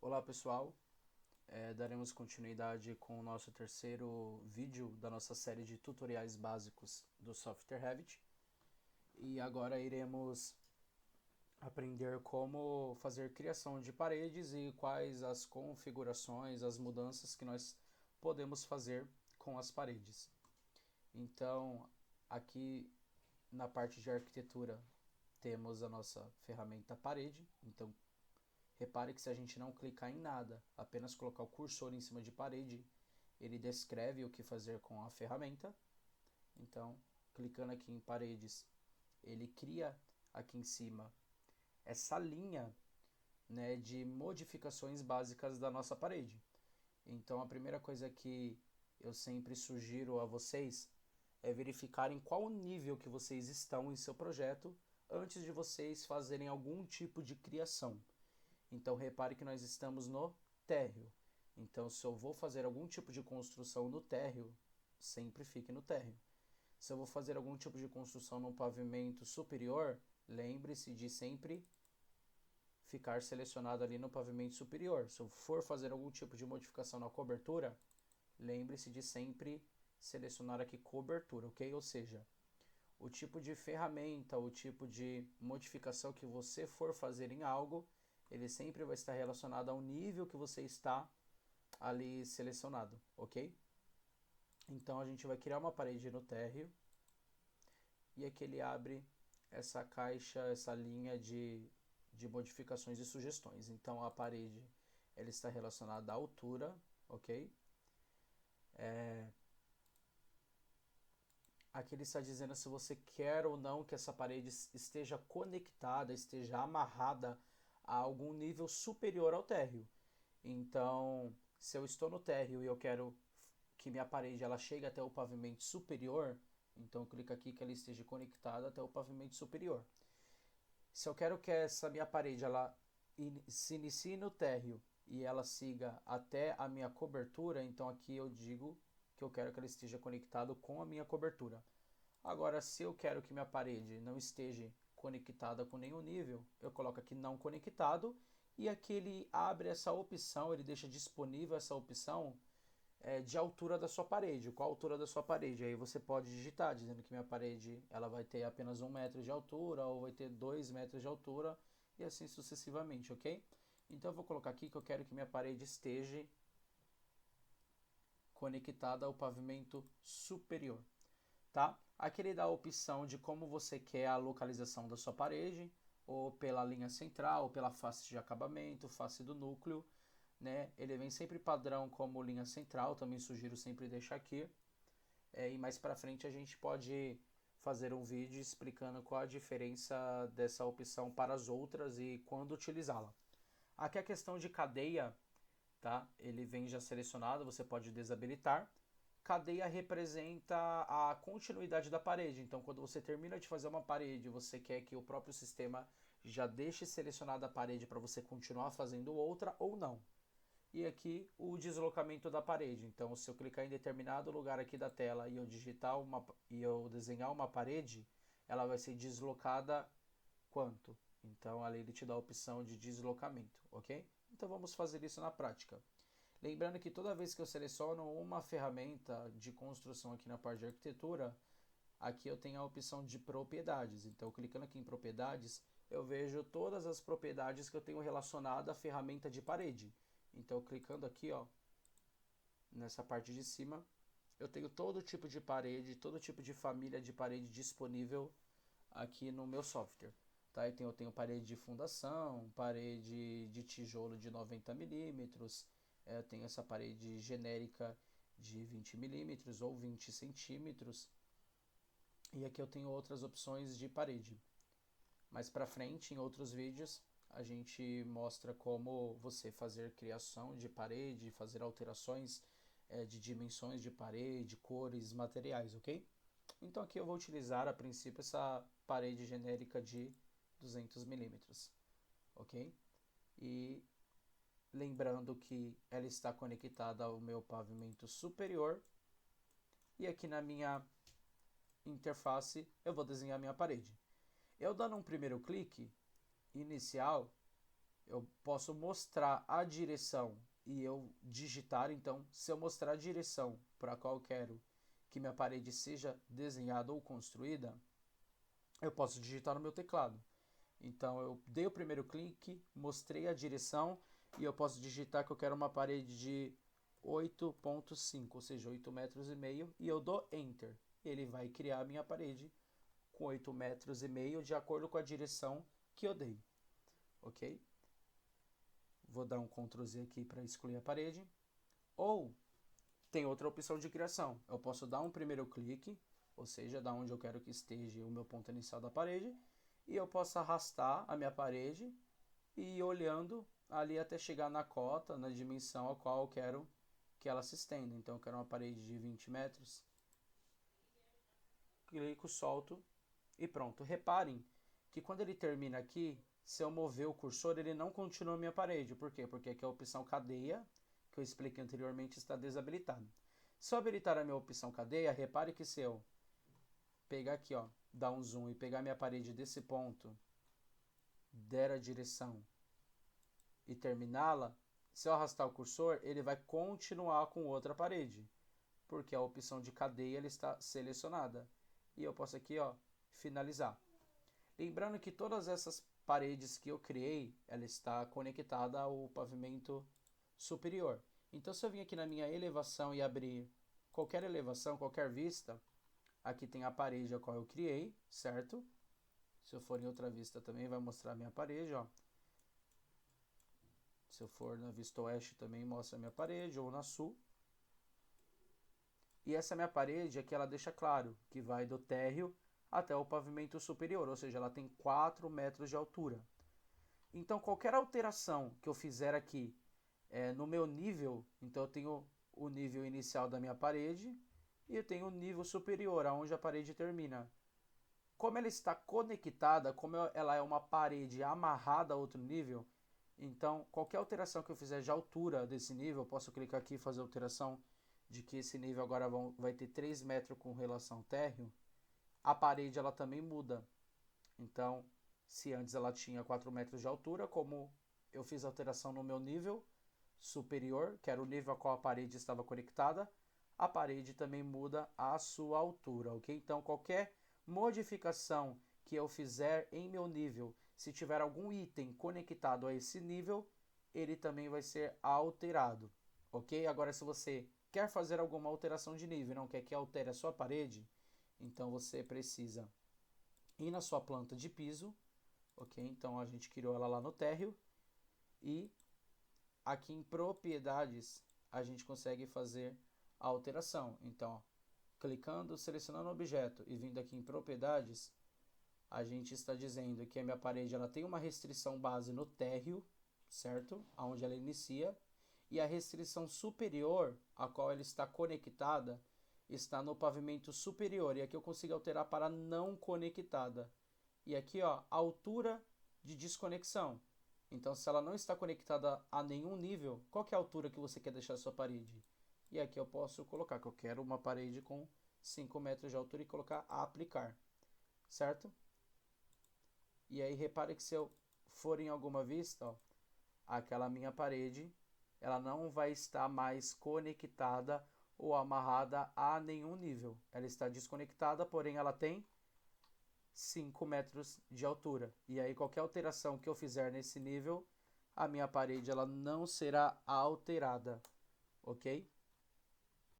Olá pessoal, daremos continuidade com o nosso terceiro vídeo da nossa série de tutoriais básicos do software Revit e agora iremos aprender como fazer criação de paredes e quais as configurações, as mudanças que nós podemos fazer com as paredes. Então, aqui na parte de arquitetura temos a nossa ferramenta parede, então repare que se a gente não clicar em nada, apenas colocar o cursor em cima de parede, ele descreve o que fazer com a ferramenta. Então, clicando aqui em paredes, ele cria aqui em cima essa linha, né, de modificações básicas da nossa parede. Então, a primeira coisa que eu sempre sugiro a vocês é verificarem qual o nível que vocês estão em seu projeto antes de vocês fazerem algum tipo de criação. Então repare que nós estamos no térreo. Então se eu vou fazer algum tipo de construção no térreo, sempre fique no térreo. Se eu vou fazer algum tipo de construção no pavimento superior, lembre-se de sempre ficar selecionado ali no pavimento superior. Se eu for fazer algum tipo de modificação na cobertura, lembre-se de sempre selecionar aqui cobertura, ok? Ou seja, o tipo de ferramenta, o tipo de modificação que você for fazer em algo, ele sempre vai estar relacionado ao nível que você está ali selecionado, ok? Então a gente vai criar uma parede no térreo e aqui ele abre essa caixa, essa linha de modificações e sugestões. Então a parede ela está relacionada à altura, ok? Aqui ele está dizendo se você quer ou não que essa parede esteja conectada, esteja amarrada a algum nível superior ao térreo. Então, se eu estou no térreo e eu quero que minha parede ela chegue até o pavimento superior, então clica aqui que ela esteja conectada até o pavimento superior. Se eu quero que essa minha parede ela se inicie no térreo e ela siga até a minha cobertura, então aqui eu digo que eu quero que ela esteja conectada com a minha cobertura. Agora, se eu quero que minha parede não esteja conectada com nenhum nível, eu coloco aqui não conectado e aqui ele abre essa opção, ele deixa disponível essa opção de altura da sua parede. Qual a altura da sua parede? Aí você pode digitar, dizendo que minha parede ela vai ter apenas 1 metro de altura ou vai ter 2 metros de altura e assim sucessivamente, ok? Então eu vou colocar aqui que eu quero que minha parede esteja conectada ao pavimento superior, tá? Aqui ele dá a opção de como você quer a localização da sua parede, ou pela linha central, ou pela face de acabamento, face do núcleo, né? Ele vem sempre padrão como linha central, também sugiro sempre deixar aqui. E mais para frente a gente pode fazer um vídeo explicando qual a diferença dessa opção para as outras e quando utilizá-la. Aqui a questão de cadeia, tá? Ele vem já selecionado, você pode desabilitar. Cadeia representa a continuidade da parede. Então, quando você termina de fazer uma parede, você quer que o próprio sistema já deixe selecionada a parede para você continuar fazendo outra ou não. E aqui o deslocamento da parede. Então, se eu clicar em determinado lugar aqui da tela e eu digitar e eu desenhar uma parede, ela vai ser deslocada quanto? Então, ali ele te dá a opção de deslocamento, ok? Então, vamos fazer isso na prática. Lembrando que toda vez que eu seleciono uma ferramenta de construção aqui na parte de arquitetura, aqui eu tenho a opção de propriedades. Então, clicando aqui em propriedades, eu vejo todas as propriedades que eu tenho relacionada à ferramenta de parede. Então, clicando aqui, ó, nessa parte de cima, eu tenho todo tipo de parede, todo tipo de família de parede disponível aqui no meu software. Tá? Eu tenho parede de fundação, parede de tijolo de 90 milímetros, eu tenho essa parede genérica de 20 milímetros ou 20 centímetros. E aqui eu tenho outras opções de parede. Mais para frente, em outros vídeos, a gente mostra como você fazer criação de parede, fazer alterações de dimensões de parede, cores, materiais, ok? Então aqui eu vou utilizar a princípio essa parede genérica de 200 milímetros, ok? E lembrando que ela está conectada ao meu pavimento superior e aqui na minha interface eu vou desenhar minha parede. Eu dando um primeiro clique inicial, eu posso mostrar a direção e eu digitar. Então, se eu mostrar a direção para qual eu quero que minha parede seja desenhada ou construída, eu posso digitar no meu teclado. Então, eu dei o primeiro clique, mostrei a direção e eu posso digitar que eu quero uma parede de 8,5, ou seja, 8,5 metros, e eu dou Enter. Ele vai criar a minha parede com 8,5 metros de acordo com a direção que eu dei. Ok? Vou dar um Ctrl Z aqui para excluir a parede. Ou tem outra opção de criação. Eu posso dar um primeiro clique, ou seja, da onde eu quero que esteja o meu ponto inicial da parede, e eu posso arrastar a minha parede e ir olhando ali até chegar na cota, na dimensão a qual eu quero que ela se estenda. Então eu quero uma parede de 20 metros. Clico, solto e pronto. Reparem que quando ele termina aqui, se eu mover o cursor, ele não continua a minha parede. Por quê? Porque aqui a opção cadeia, que eu expliquei anteriormente, está desabilitada. Se eu habilitar a minha opção cadeia, repare que se eu pegar aqui, ó, dar um zoom e pegar minha parede desse ponto, der a direção e terminá-la, se eu arrastar o cursor, ele vai continuar com outra parede, porque a opção de cadeia ele está selecionada. E eu posso aqui, ó, finalizar. Lembrando que todas essas paredes que eu criei, ela está conectada ao pavimento superior. Então, se eu vim aqui na minha elevação e abrir qualquer elevação, qualquer vista, aqui tem a parede a qual eu criei, certo? Se eu for em outra vista também vai mostrar a minha parede, ó. Se eu for na vista oeste também mostra a minha parede, ou na sul. E essa minha parede aqui, ela deixa claro que vai do térreo até o pavimento superior, ou seja, ela tem 4 metros de altura. Então, qualquer alteração que eu fizer aqui no meu nível, então eu tenho o nível inicial da minha parede e eu tenho o nível superior, aonde a parede termina. Como ela está conectada, como ela é uma parede amarrada a outro nível, então qualquer alteração que eu fizer de altura desse nível, eu posso clicar aqui e fazer alteração de que esse nível agora vai ter 3 metros com relação ao térreo, a parede ela também muda. Então, se antes ela tinha 4 metros de altura, como eu fiz alteração no meu nível superior, que era o nível a qual a parede estava conectada, a parede também muda a sua altura, ok? Então, qualquer modificação que eu fizer em meu nível, se tiver algum item conectado a esse nível, ele também vai ser alterado, ok? Agora, se você quer fazer alguma alteração de nível e não quer que altere a sua parede, então você precisa ir na sua planta de piso, ok? Então a gente criou ela lá no térreo e aqui em propriedades a gente consegue fazer a alteração. Então, ó, clicando, selecionando o objeto e vindo aqui em propriedades, a gente está dizendo que a minha parede ela tem uma restrição base no térreo, certo? Onde ela inicia, e a restrição superior, a qual ela está conectada, está no pavimento superior. E aqui eu consigo alterar para não conectada. E aqui, ó, altura de desconexão. Então, se ela não está conectada a nenhum nível, qual que é a altura que você quer deixar a sua parede? E aqui eu posso colocar que eu quero uma parede com 5 metros de altura e colocar aplicar, certo? E aí repare que se eu for em alguma vista, ó, aquela minha parede, ela não vai estar mais conectada ou amarrada a nenhum nível. Ela está desconectada, porém ela tem 5 metros de altura. E aí qualquer alteração que eu fizer nesse nível, a minha parede ela não será alterada, ok?